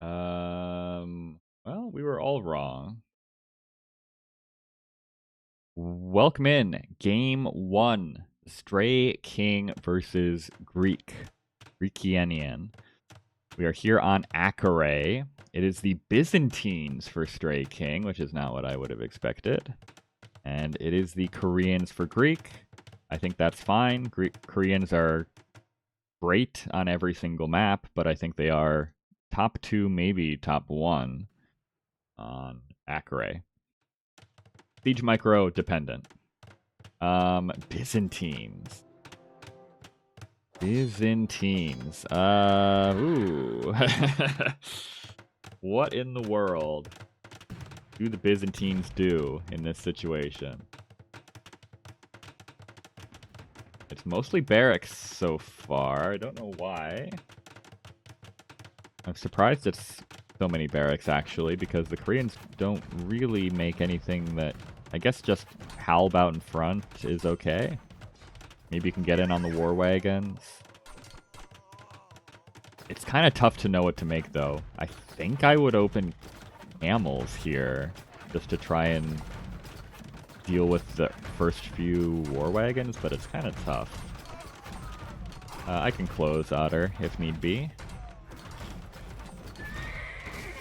Well, we were all wrong. Welcome in. Game 1. Stray King versus Greekianian. We are here on Akare. It is the Byzantines for Stray King, which is not what I would have expected. And it is the Koreans for Greek. I think that's fine. Koreans are great on every single map, but I think they are top 2, maybe top 1 on Akare. Siege micro dependent. Byzantines. Byzantines. Ooh. What in the world do the Byzantines do in this situation? It's mostly barracks so far. I don't know why. I'm surprised it's so many barracks, actually, because the Koreans don't really make anything that... I guess just Halb out in front is okay. Maybe you can get in on the war wagons. It's kind of tough to know what to make, though. I think I would open camels here just to try and deal with the first few war wagons, but it's kind of tough. I can close Otter if need be.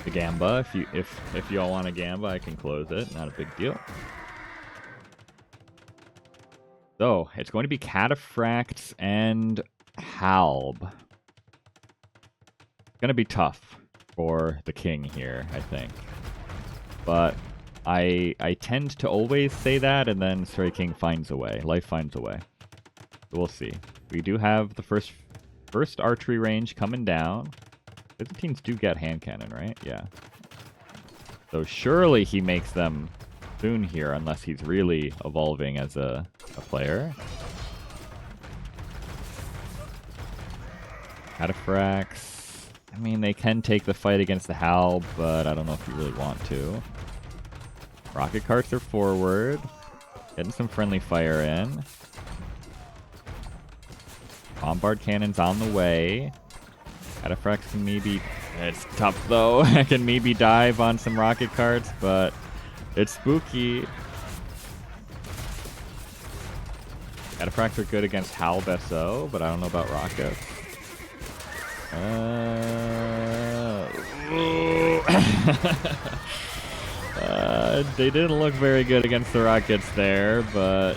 The Gamba, if y'all want a Gamba, I can close it. Not a big deal. So, it's going to be Cataphracts and Halb. It's going to be tough for the king here, I think. But I tend to always say that, and then Stray King finds a way. Life finds a way. So we'll see. We do have the first archery range coming down. Byzantines do get hand cannon, right? Yeah. So surely he makes them soon here, unless he's really evolving as a player. Cataphracts. I mean, they can take the fight against the Halb, but I don't know if you really want to. Rocket carts are forward. Getting some friendly fire in. Bombard cannons on the way. Cataphracts can maybe... It's tough, though. I can maybe dive on some rocket carts, but it's spooky. Cataphracts are good against Halb SO, but I don't know about rockets. They didn't look very good against the rockets there, but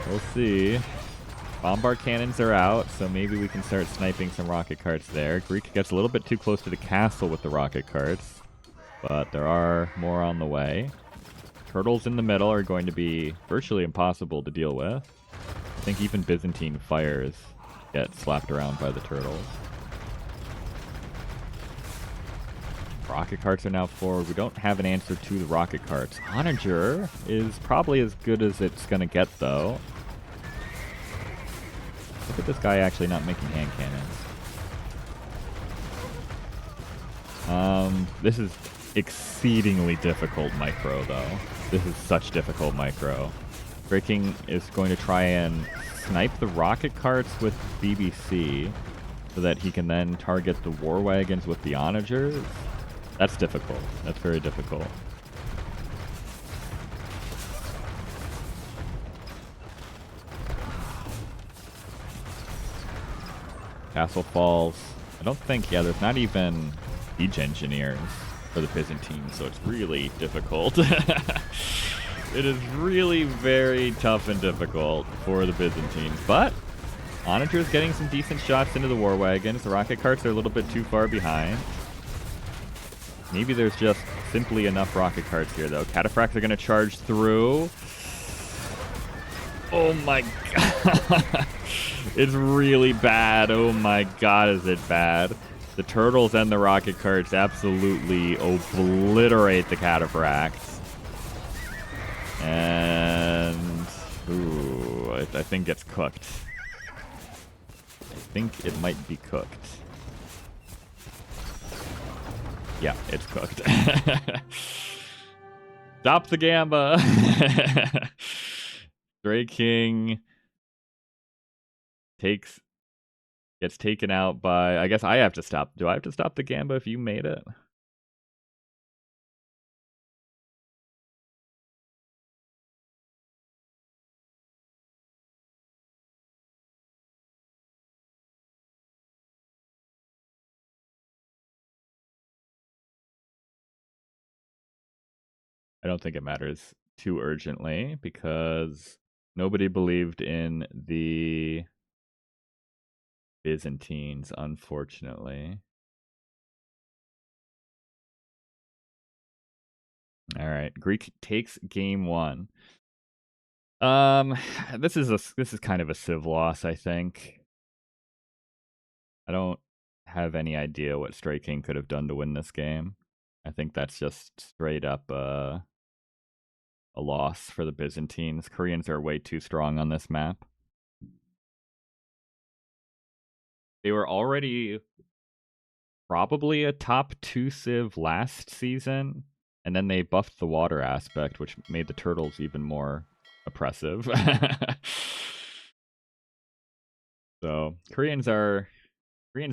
we'll see. Bombard cannons are out, so maybe we can start sniping some rocket carts there. Greek gets a little bit too close to the castle with the rocket carts, but there are more on the way. Turtles in the middle are going to be virtually impossible to deal with. I think even Byzantine fires get slapped around by the turtles. Rocket carts are now forward. We don't have an answer to the rocket carts. Onager is probably as good as it's going to get, though. Look at this guy actually not making hand cannons. This is exceedingly difficult micro, though. This is such difficult micro. Breaking is going to try and snipe the rocket carts with BBC so that he can then target the war wagons with the onagers. That's difficult. That's very difficult. Castle falls. I don't think, yeah, there's not even siege engineers for the Byzantines, so it's really difficult. It is really very tough and difficult for the Byzantines, but Onager is getting some decent shots into the war wagons. The rocket carts are a little bit too far behind. Maybe there's just simply enough rocket carts here, though. Cataphracts are going to charge through. Oh my god. It's really bad. Oh my god, is it bad. The turtles and the rocket carts absolutely obliterate the cataphracts. And... ooh, I think it's cooked. I think it might be cooked. Yeah, it's cooked. Stop the Gamba! Stray King... Gets taken out by... I guess I have to stop. Do I have to stop the Gamba if you made it? I don't think it matters too urgently because nobody believed in the Byzantines, unfortunately. All right, Greek takes game 1. This is kind of a civ loss, I think. I don't have any idea what Stray King could have done to win this game. I think that's just straight up a loss for the Byzantines. Koreans are way too strong on this map. They were already probably a top 2 civ last season, and then they buffed the water aspect, which made the turtles even more oppressive. So Koreans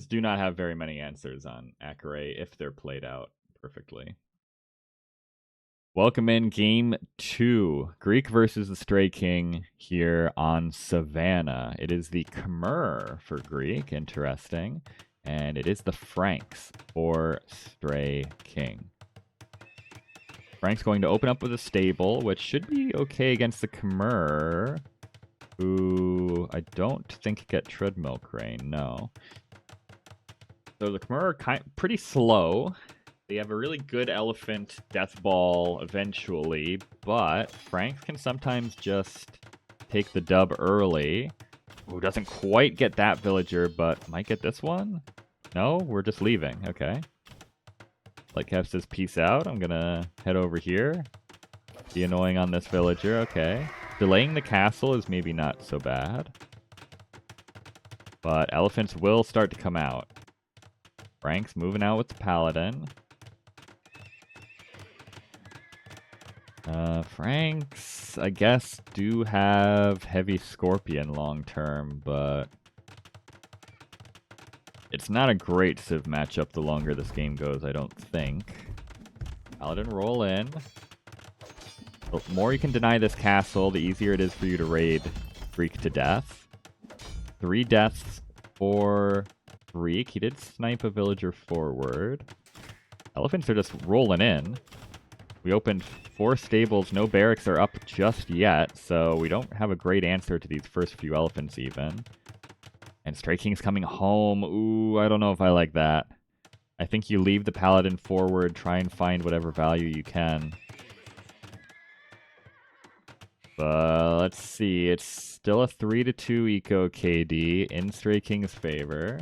do not have very many answers on Akure if they're played out perfectly. Welcome in game 2. Greek versus the Stray King here on Savannah. It is the Khmer for Greek, interesting. And it is the Franks for Stray King. Frank's going to open up with a stable, which should be okay against the Khmer, who I don't think get Treadmill Crane, no. So the Khmer are pretty slow. They have a really good elephant death ball eventually, but Franks can sometimes just take the dub early. Ooh, doesn't quite get that villager, but might get this one? No, we're just leaving. Okay. Like Kev says, peace out. I'm gonna head over here. Be annoying on this villager. Okay. Delaying the castle is maybe not so bad. But elephants will start to come out. Frank's moving out with the paladin. Franks, I guess, do have heavy scorpion long term, but it's not a great civ matchup the longer this game goes, I don't think. Paladin roll in. The more you can deny this castle, the easier it is for you to raid Greek to death. 3 deaths for Greek. He did snipe a villager forward. Elephants are just rolling in. We opened 4 stables. No barracks are up just yet, so we don't have a great answer to these first few elephants even. And Stray King's coming home. Ooh, I don't know if I like that. I think you leave the paladin forward, try and find whatever value you can. But let's see. It's still a 3-2 eco KD in Stray King's favor.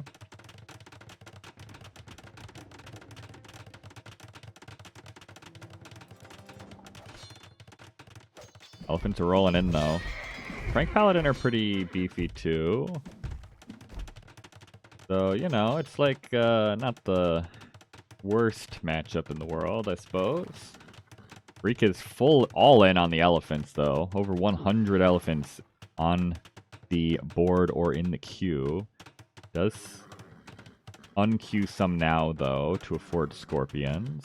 Elephants are rolling in, though. Frank Paladin are pretty beefy, too. So, you know, it's like not the worst matchup in the world, I suppose. Greek is full all in on the elephants, though. Over 100 elephants on the board or in the queue. Does unqueue some now, though, to afford scorpions.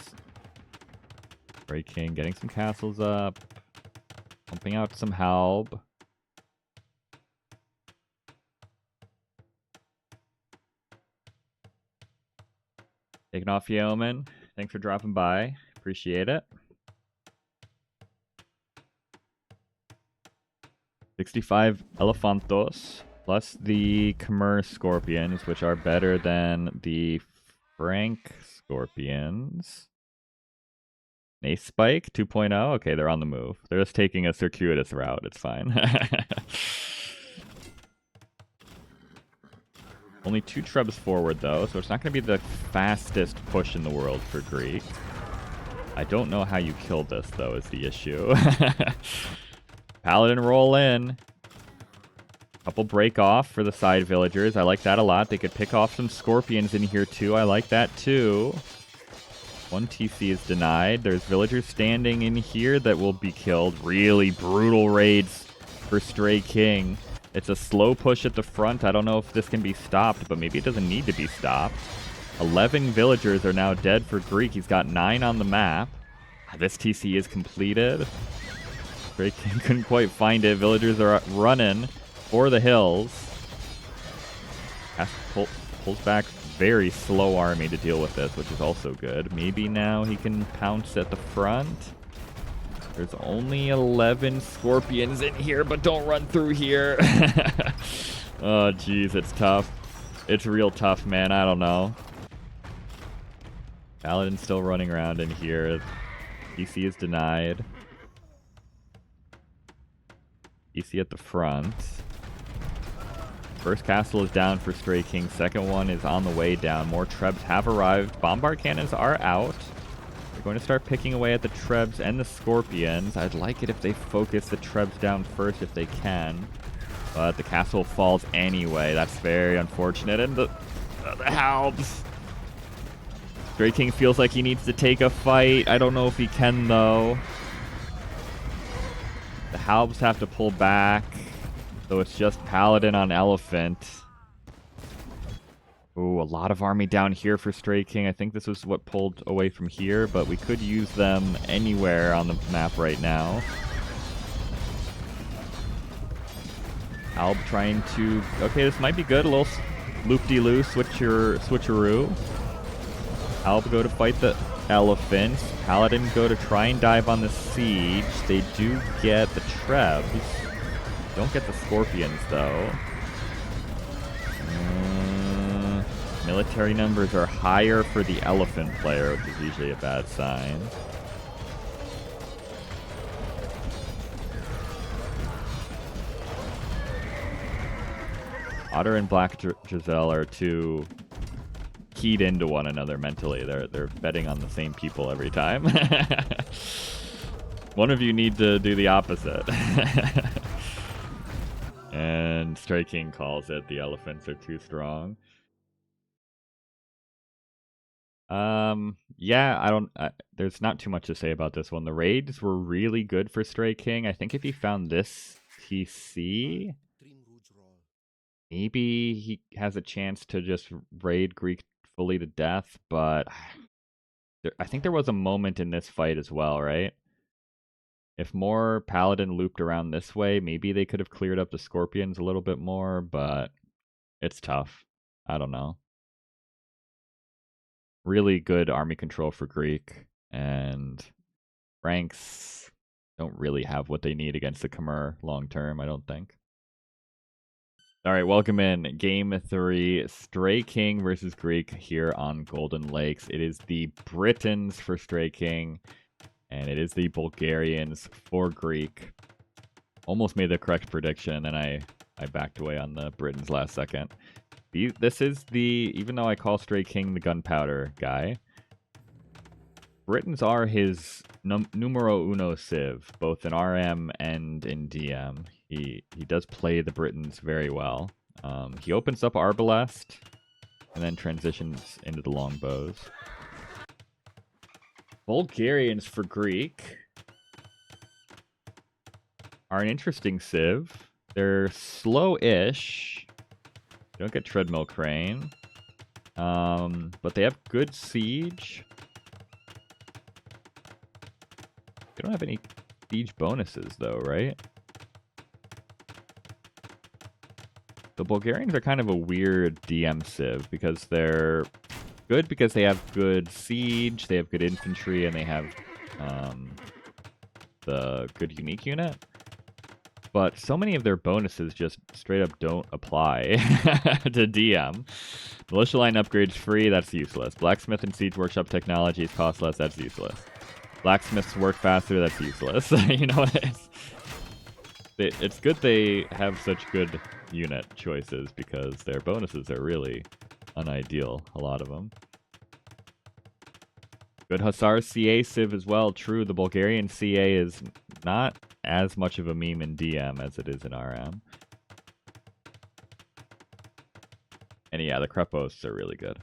Stray King getting some castles up. Pumping out some help. Taking off Yeoman. Thanks for dropping by. Appreciate it. 65 Elephantos plus the Khmer Scorpions, which are better than the Frank Scorpions. Ace Spike 2.0. Okay, they're on the move. They're just taking a circuitous route. It's fine. Only 2 trebs forward, though, so it's not going to be the fastest push in the world for Greek. I don't know how you killed this, though, is the issue. Paladin roll in. Couple break off for the side villagers. I like that a lot. They could pick off some scorpions in here, too. I like that, too. 1 TC is denied. There's villagers standing in here that will be killed. Really brutal raids for Stray King. It's a slow push at the front. I don't know if this can be stopped, but maybe it doesn't need to be stopped. 11 villagers are now dead for Greek. He's got 9 on the map. This TC is completed. Greekian couldn't quite find it. Villagers are running for the hills. Pulls back very slow army to deal with this, which is also good. Maybe now he can pounce at the front. There's only 11 scorpions in here, but don't run through here. Oh, jeez, it's tough. It's real tough, man. I don't know. Paladin's still running around in here. PC is denied. PC at the front. First castle is down for Stray King. Second one is on the way down. More Trebs have arrived. Bombard cannons are out. They're going to start picking away at the Trebs and the Scorpions. I'd like it if they focus the Trebs down first if they can. But the castle falls anyway. That's very unfortunate. And the Halbs. Stray King feels like he needs to take a fight. I don't know if he can, though. The Halbs have to pull back. So it's just Paladin on Elephant. Ooh, a lot of army down here for Stray King. I think this was what pulled away from here, but we could use them anywhere on the map right now. Alb trying to... Okay, this might be good. A little loop-de-loo, switcheroo. Alb go to fight the elephants. Paladin go to try and dive on the siege. They do get the Trebs. Don't get the Scorpions, though. Military numbers are higher for the elephant player, which is usually a bad sign. Otter and Black Giselle are too keyed into one another mentally. They're betting on the same people every time. One of you need to do the opposite. And Stray King calls it. The elephants are too strong. Yeah, there's not too much to say about this one. The raids were really good for Stray King. I think if he found this TC, maybe he has a chance to just raid Greek fully to death, but I think there was a moment in this fight as well, right? If more Paladin looped around this way, maybe they could have cleared up the Scorpions a little bit more, but it's tough. I don't know. Really good army control for Greek, and Franks don't really have what they need against the Khmer long term, I don't think. Alright, welcome in. Game 3, Stray King versus Greek here on Golden Lakes. It is the Britons for Stray King, and it is the Bulgarians for Greek. Almost made the correct prediction, and I backed away on the Britons last second. This is even though I call Stray King the Gunpowder guy, Britons are his numero uno civ, both in RM and in DM. He does play the Britons very well. He opens up Arbalest and then transitions into the longbows. Bulgarians for Greek are an interesting civ. They're slow-ish. Don't get Treadmill Crane. But they have good siege. They don't have any siege bonuses, though, right? The Bulgarians are kind of a weird DM civ because they're good because they have good siege, they have good infantry, and they have the good unique unit. But so many of their bonuses just straight up don't apply to DM. Militia line upgrades free, that's useless. Blacksmith and Siege Workshop technologies cost less, that's useless. Blacksmiths work faster, that's useless. You know what it is? It's good they have such good unit choices because their bonuses are really unideal, a lot of them. Good Hussar CA civ as well, true. The Bulgarian CA is not as much of a meme in DM as it is in RM. And yeah, the Krepos are really good.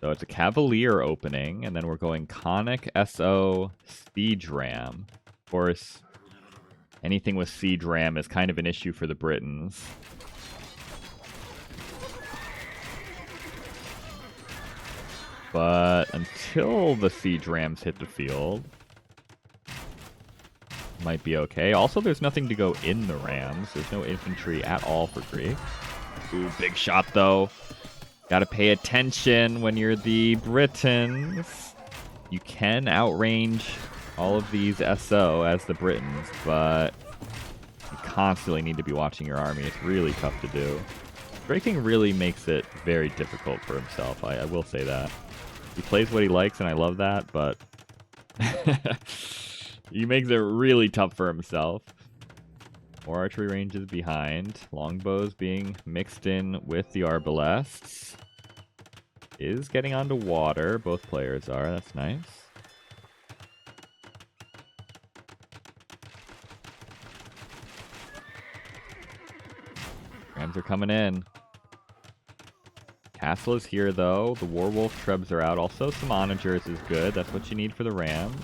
So it's a Cavalier opening, and then we're going Conic SO Siege Ram. Of course, Anything with siege ram is kind of an issue for the Britons. But until the siege rams hit the field, might be okay. Also, there's nothing to go in the rams. There's no infantry at all for Greek. Ooh, big shot though. Gotta pay attention when you're the Britons. You can outrange all of these SO as the Britons, but you constantly need to be watching your army. It's really tough to do. Breaking really makes it very difficult for himself. I will say that. He plays what he likes, and I love that, but he makes it really tough for himself. More archery ranges behind. Longbows being mixed in with the arbalests. Is getting onto water. Both players are. That's nice. Rams are coming in. Castle is here, though. The Warwolf Trebs are out. Also, some Onagers is good. That's what you need for the Rams.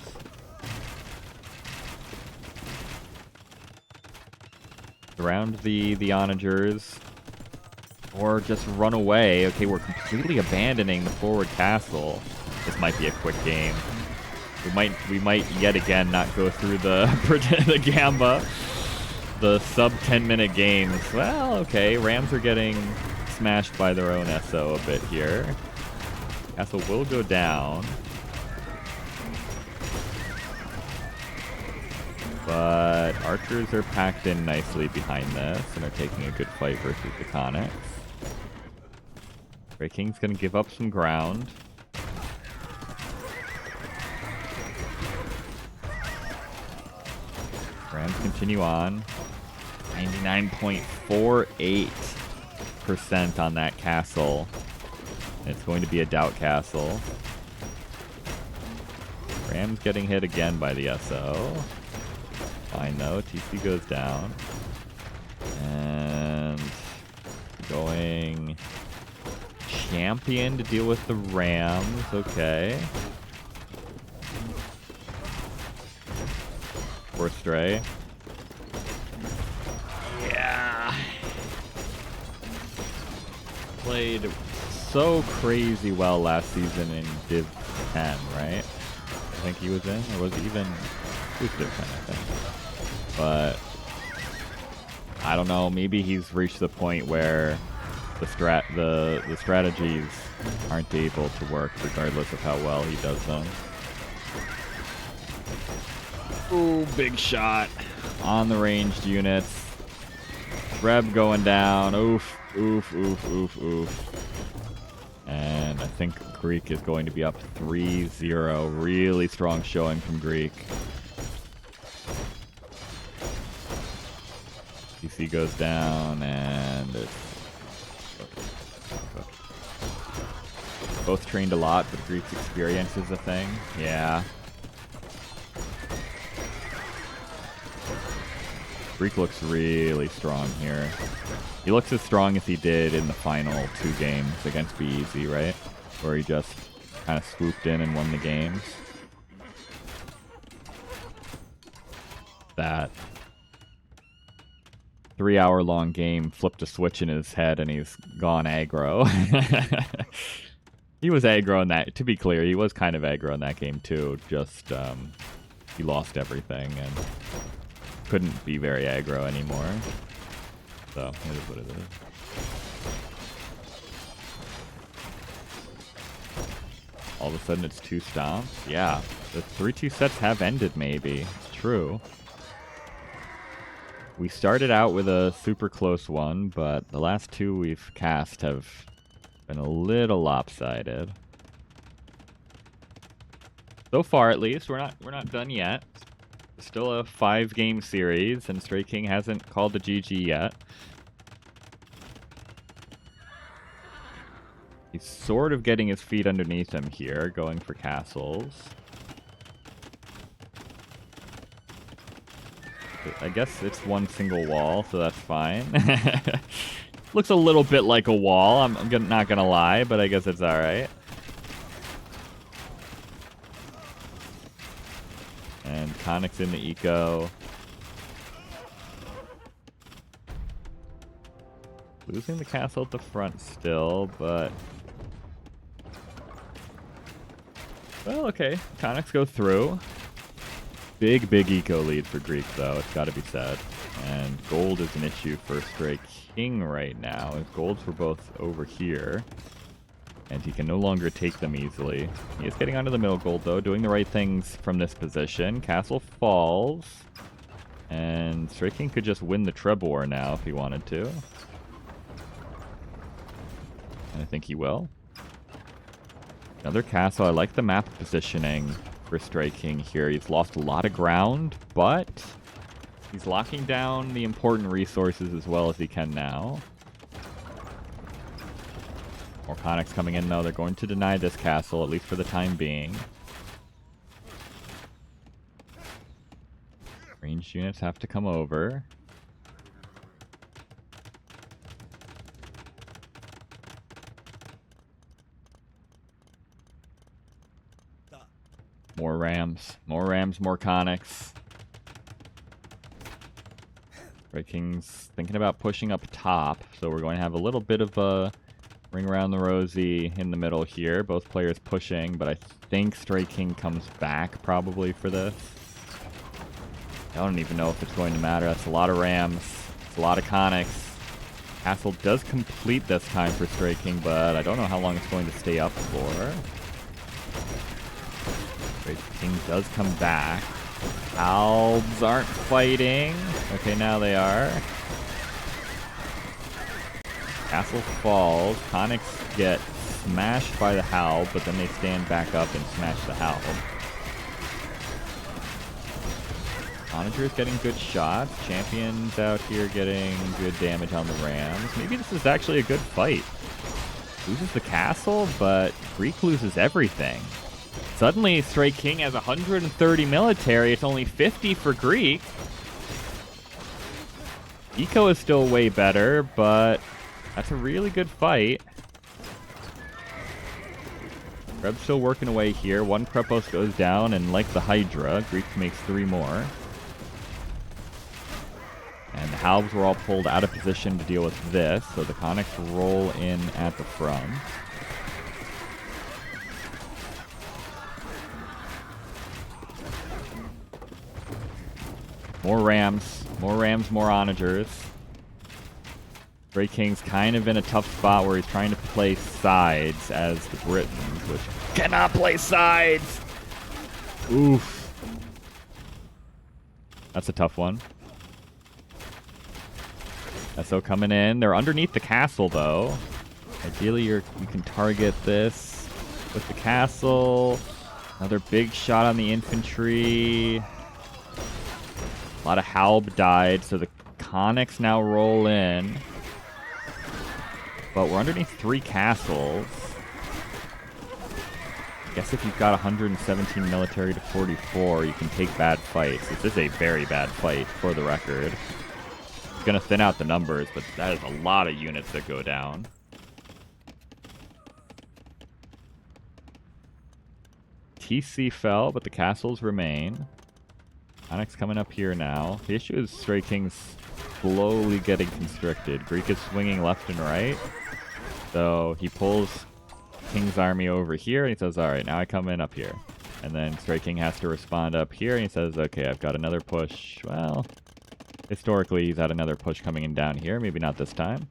Surround the Onagers. Or just run away. Okay, we're completely abandoning the forward castle. This might be a quick game. We might yet again not go through the Gamba. The sub 10-minute games. Well, okay. Rams are getting smashed by their own SO a bit here. Castle will go down. But archers are packed in nicely behind this and are taking a good fight versus the Conics. Grey King's going to give up some ground. Rams continue on. 99.48% on that castle. It's going to be a doubt castle. Rams getting hit again by the SO. Fine though, TC goes down. And going champion to deal with the Rams, okay. Or stray. Yeah. Played so crazy well last season in Div 10, right? I think he was in, or was he even? He was Div 10, I think. But I don't know, maybe he's reached the point where the strategies aren't able to work regardless of how well he does them. Ooh, big shot on the ranged units. Reb going down. Oof, oof, oof, oof, oof. And I think Greek is going to be up 3-0. Really strong showing from Greek. PC goes down, and it's both trained a lot, but Greek's experience is a thing. Yeah. Greek looks really strong here. He looks as strong as he did in the final 2 games against BEZ, right? Where he just kind of swooped in and won the games. That 3-hour-long game flipped a switch in his head and he's gone aggro. He was aggro in that, to be clear, he was kind of aggro in that game too. Just, he lost everything and couldn't be very aggro anymore. So, it is what it is. All of a sudden it's 2 stomps? Yeah, the 3-2 sets have ended maybe. It's true. We started out with a super close one, but the last 2 we've cast have been a little lopsided. So far, at least, we're not done yet. It's still a 5-game series, and Stray King hasn't called the GG yet. He's sort of getting his feet underneath him here, going for castles. I guess it's one single wall, so that's fine. Looks a little bit like a wall, I'm not gonna lie, but I guess it's alright. And Connick's in the eco. Losing the castle at the front still, but... Well, okay. Conics go through. Big eco lead for Greek, though. It's got to be said. And gold is an issue for Stray King right now. His golds were both over here. And he can no longer take them easily. He is getting onto the middle gold, though. Doing the right things from this position. Castle falls. And Stray King could just win the Trebor now if he wanted to. And I think he will. Another castle. I like the map positioning for Stray King here. He's lost a lot of ground, but he's locking down the important resources as well as he can now. More Conics coming in, though. They're going to deny this castle, at least for the time being. Ranged units have to come over. More Rams, more Conics. Stray King's thinking about pushing up top, so we're going to have a little bit of a ring around the rosy in the middle here. Both players pushing, but I think Stray King comes back probably for this. I don't even know if it's going to matter. That's a lot of Rams. It's a lot of Conics. Castle does complete this time for Stray King, but I don't know how long it's going to stay up for. Stray King does come back. Albs aren't fighting. Okay, now they are. Castle falls. Conics get smashed by the Halb, but then they stand back up and smash the Halb. Onagers getting good shots. Champions out here getting good damage on the Rams. Maybe this is actually a good fight. Loses the castle, but Greek loses everything. Suddenly, Stray King has 130 military. It's only 50 for Greek. Eco is still way better, but that's a really good fight. Reb's still working away here. One Krepos goes down, and like the Hydra, Greek makes 3 more. And the Halbs were all pulled out of position to deal with this, so the Conics roll in at the front. More Rams, more Onagers. Stray King's kind of in a tough spot where he's trying to play sides as the Britons, which cannot play sides! Oof. That's a tough one. SO coming in. They're underneath the castle, though. Ideally, you can target this with the castle. Another big shot on the infantry. A lot of Halb died, so the Conics now roll in. But we're underneath 3 castles. I guess if you've got 117 military to 44, you can take bad fights. This is a very bad fight, for the record. It's going to thin out the numbers, but that is a lot of units that go down. TC fell, but the castles remain. Onyx coming up here now. The issue is Stray King's slowly getting constricted. Greek is swinging left and right. So he pulls King's army over here, and he says, alright, now I come in up here. And then Stray King has to respond up here, and he says, okay, I've got another push. Well, historically, he's had another push coming in down here. Maybe not this time.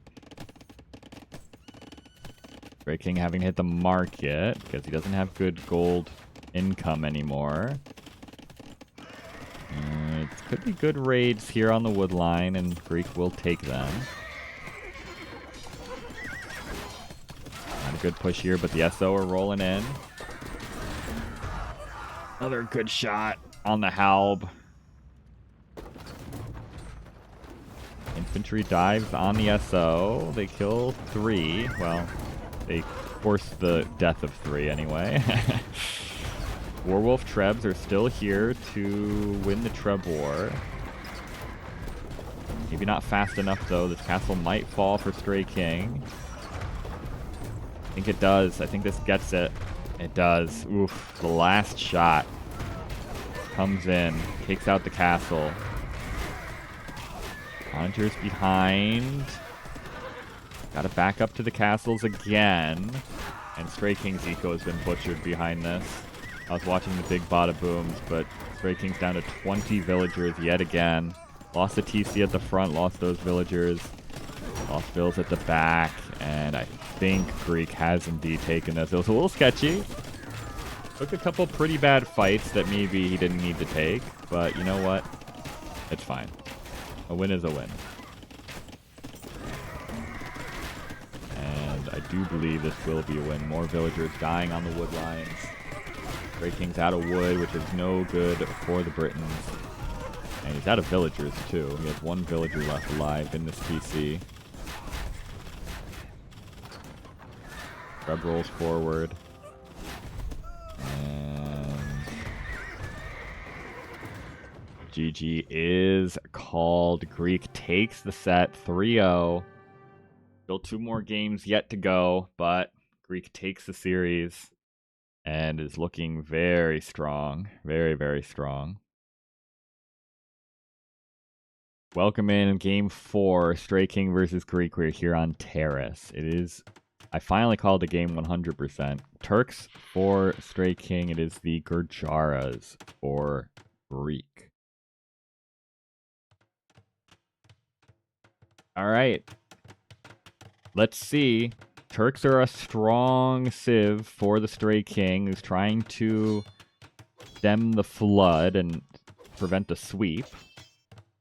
Stray King having to hit the market, because he doesn't have good gold income anymore. It could be good raids here on the wood line, and Greek will take them. Not a good push here, but the SO are rolling in. Another good shot on the Halb. Infantry dives on the SO. They kill 3. Well, they force the death of 3 anyway. Warwolf Trebs are still here to win the Treb War. Maybe not fast enough, though. This castle might fall for Stray King. I think it does. I think this gets it. It does. Oof. The last shot comes in. Takes out the castle. Onagers behind. Gotta back up to the castles again. And Stray King's eco has been butchered behind this. I was watching the big bada booms, but Stray King's down to 20 villagers yet again. Lost the TC at the front, lost those villagers. Lost vills at the back, and I think Greek has indeed taken this. It was a little sketchy. Took a couple pretty bad fights that maybe he didn't need to take, but you know what? It's fine. A win is a win. And I do believe this will be a win. More villagers dying on the wood lines. Stray King's out of wood, which is no good for the Britons. And he's out of villagers, too. He has one villager left alive in this PC. Grub rolls forward. And GG is called. Greek takes the set 3-0. Still 2 more games yet to go, but Greek takes the series and is looking very strong. Very, very strong. Welcome in Game 4, Stray King versus Greek. We're here on Terrace. It is... I finally called the game 100%. Turks for Stray King. It is the Gurjaras for Greek. Alright. Let's see. Turks are a strong civ for the Stray King, who's trying to stem the flood and prevent the sweep.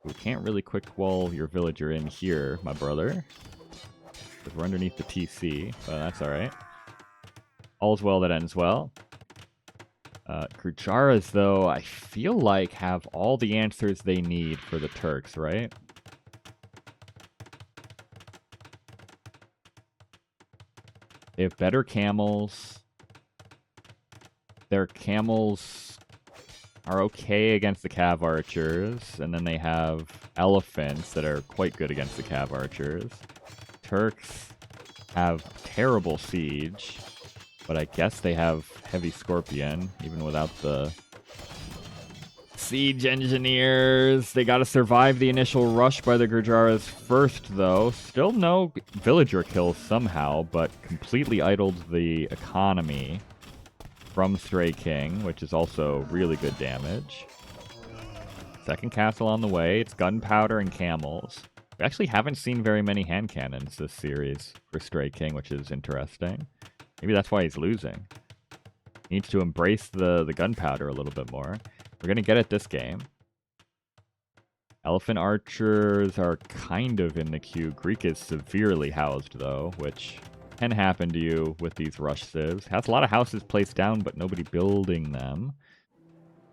We can't really quick wall your villager in here, my brother. Because we're underneath the TC, but that's alright. All's well that ends well. Gurjaras, though, I feel like have all the answers they need for the Turks, right? They have better camels. Their camels are okay against the Cav archers, and then they have elephants that are quite good against the Cav archers. Turks have terrible siege, but I guess they have heavy scorpion, even without the siege engineers. They gotta survive the initial rush by the Gurjaras first, though. Still no villager kills somehow, but completely idled the economy from Stray King, which is also really good damage. Second castle on the way. It's gunpowder and camels. We actually haven't seen very many hand cannons this series for Stray King, which is interesting. Maybe that's why he's losing. He needs to embrace the gunpowder a little bit more. We're going to get it this game. Elephant archers are kind of in the queue. Greek is severely housed, though, which can happen to you with these rush civs. Has a lot of houses placed down, but nobody building them.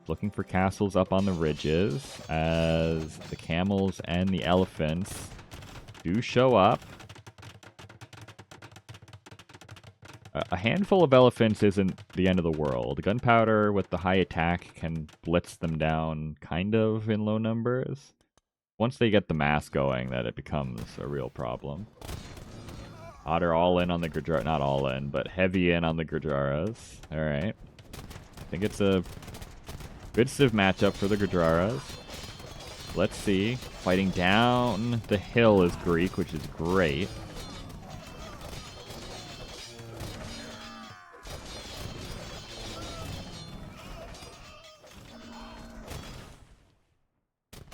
Looking for castles up on the ridges, as the camels and the elephants do show up. A handful of elephants isn't the end of the world. Gunpowder with the high attack can blitz them down kind of in low numbers. Once they get the mass going, that it becomes a real problem. Otter all in on the Gurjaras. Not all in, but heavy in on the Gurjaras. Alright. I think it's a good civ matchup for the Gurjaras. Let's see. Fighting down the hill is Greek, which is great.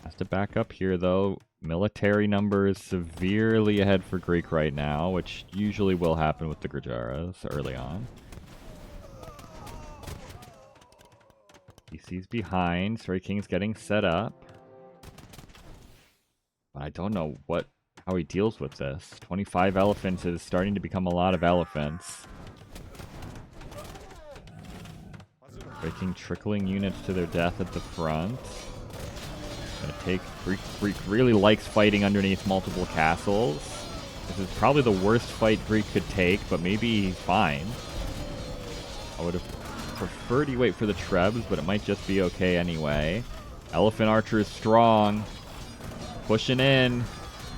Has to back up here, though. Military numbers severely ahead for Greek right now, which usually will happen with the Gurjaras early on. DC's behind. Stray King's getting set up. But I don't know how he deals with this. 25 elephants is starting to become a lot of elephants. Stray King trickling units to their death at the front. Gonna take Greek really likes fighting underneath multiple castles. This is probably the worst fight Greek could take, but maybe he's fine. I would have preferred he wait for the trebs, but it might just be okay anyway. Elephant archer is strong. Pushing in.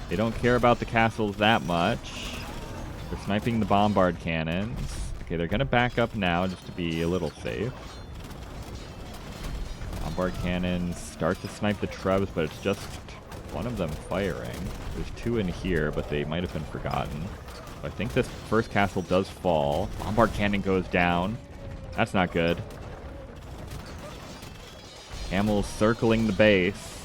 They don't care about the castles that much. They're sniping the bombard cannons. Okay, they're gonna back up now just to be a little safe. Bombard cannons start to snipe the trebs, but it's just one of them firing. There's 2 in here, but they might have been forgotten. I think this first castle does fall. Bombard Cannon goes down. That's not good. Camels circling the base.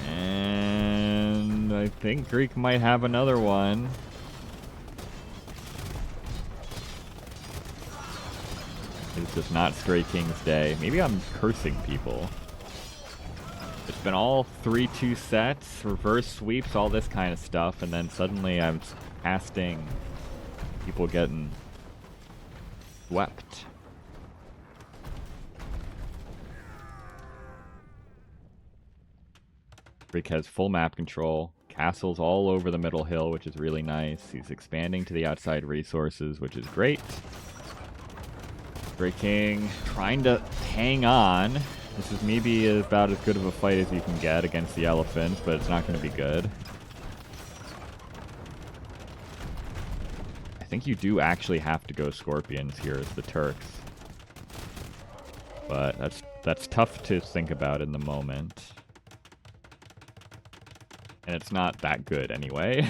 And I think Greek might have another one. It's just not Stray King's day. Maybe I'm cursing people. It's been all 3-2 sets, reverse sweeps, all this kind of stuff, and then suddenly I'm casting people getting swept. Greek has full map control, castles all over the middle hill, which is really nice. He's expanding to the outside resources, which is great. Stray King trying to hang on. This is maybe about as good of a fight as you can get against the elephants, but it's not going to be good. I think you do actually have to go Scorpions here as the Turks. But that's tough to think about in the moment. And it's not that good anyway.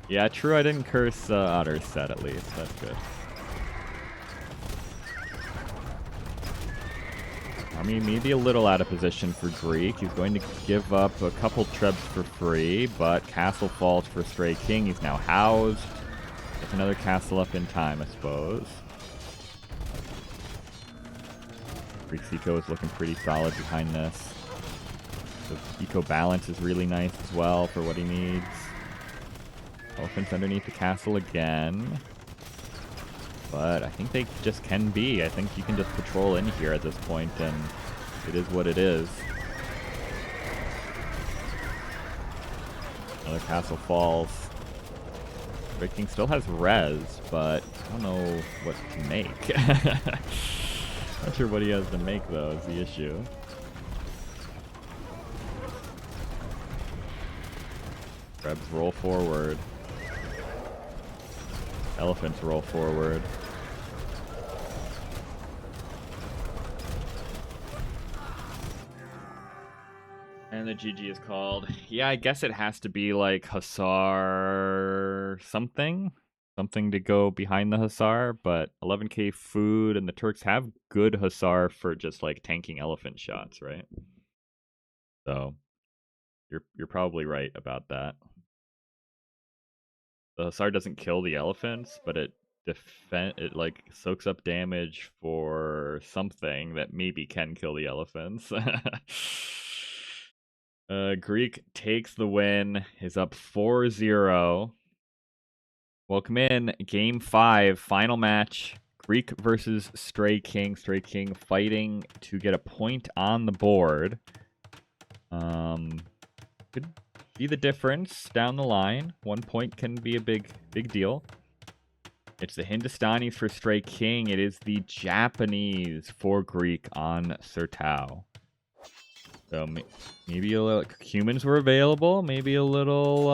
Yeah, true, I didn't curse Otter's set at least. That's good. I mean, maybe a little out of position for Greek. He's going to give up a couple trebs for free, but castle falls for Stray King. He's now housed. There's another castle up in time, I suppose. Greek's eco is looking pretty solid behind this. The eco balance is really nice as well for what he needs. Elephants underneath the castle again. But I think they just can be. I think you can just patrol in here at this point, and it is what it is. Another castle falls. Stray King still has res, but I don't know what to make. Not sure what he has to make, though, is the issue. Krebs roll forward. Elephants roll forward. And the GG is called. Yeah, I guess it has to be like Hussar something. Something to go behind the Hussar, but 11k food, and the Turks have good Hussar for just like tanking elephant shots, right? So you're probably right about that. The Hussar doesn't kill the elephants, but it like soaks up damage for something that maybe can kill the elephants. Greek takes the win, is up 4-0. Welcome in, Game 5, final match. Greek versus Stray King. Stray King fighting to get a point on the board. Could be the difference down the line. 1 point can be a big deal. It's the Hindustanis for Stray King. It is the Japanese for Greek on Sertao. So maybe a little humans were available. Maybe a little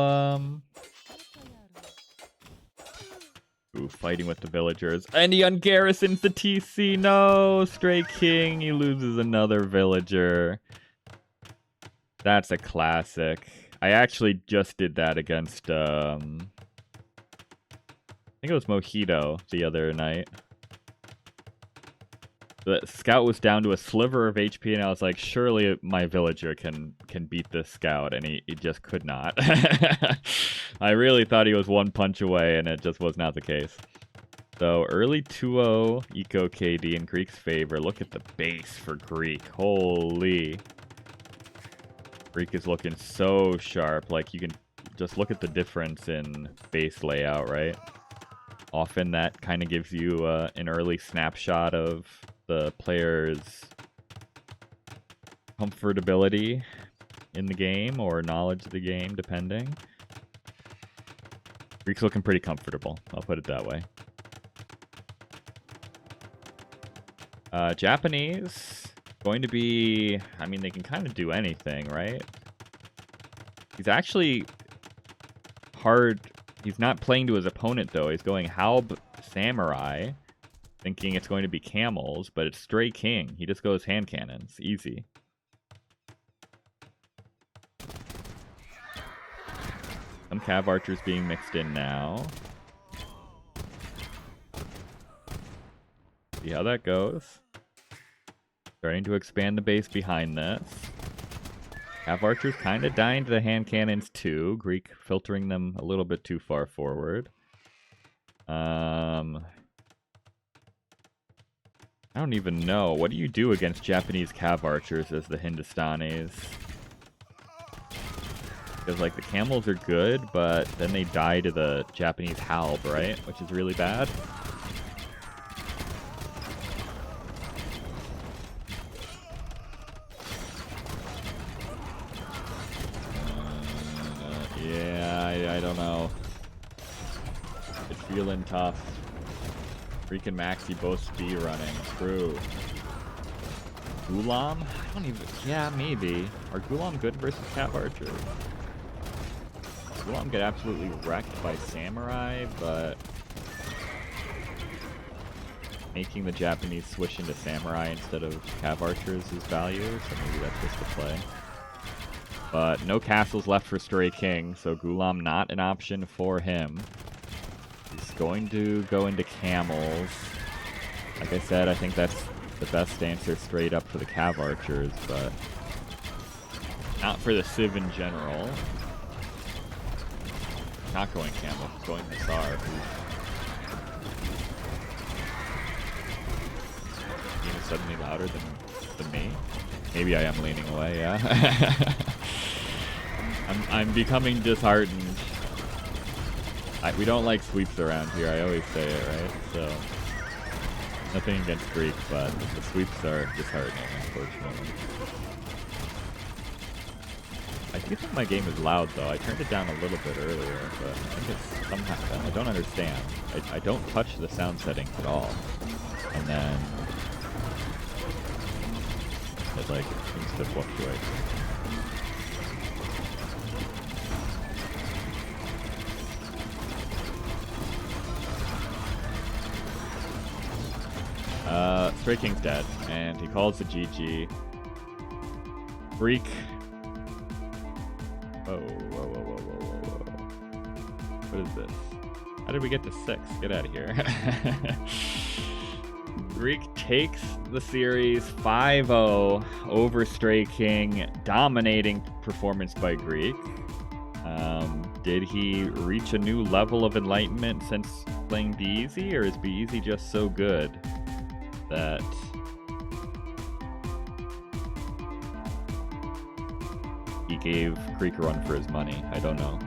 ooh, fighting with the villagers. And he ungarrisons the TC. No, Stray King. He loses another villager. That's a classic. I actually just did that against, I think it was Mojito the other night. The scout was down to a sliver of HP, and I was like, surely my villager can beat this scout, and he just could not. I really thought he was one punch away, and it just was not the case. So, early 2-0 Eco KD in Greek's favor. Look at the base for Greek. Holy. Greek is looking so sharp. Like, you can just look at the difference in base layout, right? Often that kind of gives you an early snapshot of the player's comfortability in the game or knowledge of the game, depending. Greek's looking pretty comfortable, I'll put it that way. Japanese, going to be, I mean, they can kind of do anything, right? He's actually hard. He's not playing to his opponent, though. He's going Halb Samurai, thinking it's going to be camels, but it's Stray King. He just goes hand cannons. Easy. Some Cav Archers being mixed in now. See how that goes. Starting to expand the base behind this. Cav Archers kind of dying to the hand cannons too. Greek filtering them a little bit too far forward. I don't even know. What do you do against Japanese Cav Archers as the Hindustanis? Because, like, the camels are good, but then they die to the Japanese halb, right? Which is really bad. Yeah, I don't know. It's feeling tough. Freaking Maxi both speed running. True. Gulam? I don't even... Yeah, maybe. Are Gulam good versus Cav Archers? Gulam get absolutely wrecked by Samurai, but... making the Japanese switch into Samurai instead of Cav Archers is value, so maybe that's just the play. But no castles left for Stray King, so Gulam not an option for him. He's going to go into camels. Like I said, I think that's the best answer straight up for the Cav Archers, but not for the Civ in general. Not going camel, going Hussar. Being suddenly louder than me. Maybe I am leaning away, yeah. I'm becoming disheartened. We don't like sweeps around here, I always say it, right? So, nothing against Greek, but the sweeps are disheartening, unfortunately. I do think my game is loud, though. I turned it down a little bit earlier, but I think it's somehow... I don't understand. I don't touch the sound settings at all. And then... it, like, seems to fluctuate. Stray King's dead, and he calls the GG. Greek. Whoa. What is this? How did we get to 6? Get out of here. Greek takes the series 5-0 over Stray King. Dominating performance by Greek. Did he reach a new level of enlightenment since playing Be Easy, or is Be Easy just so good that he gave Greek a run for his money? I don't know.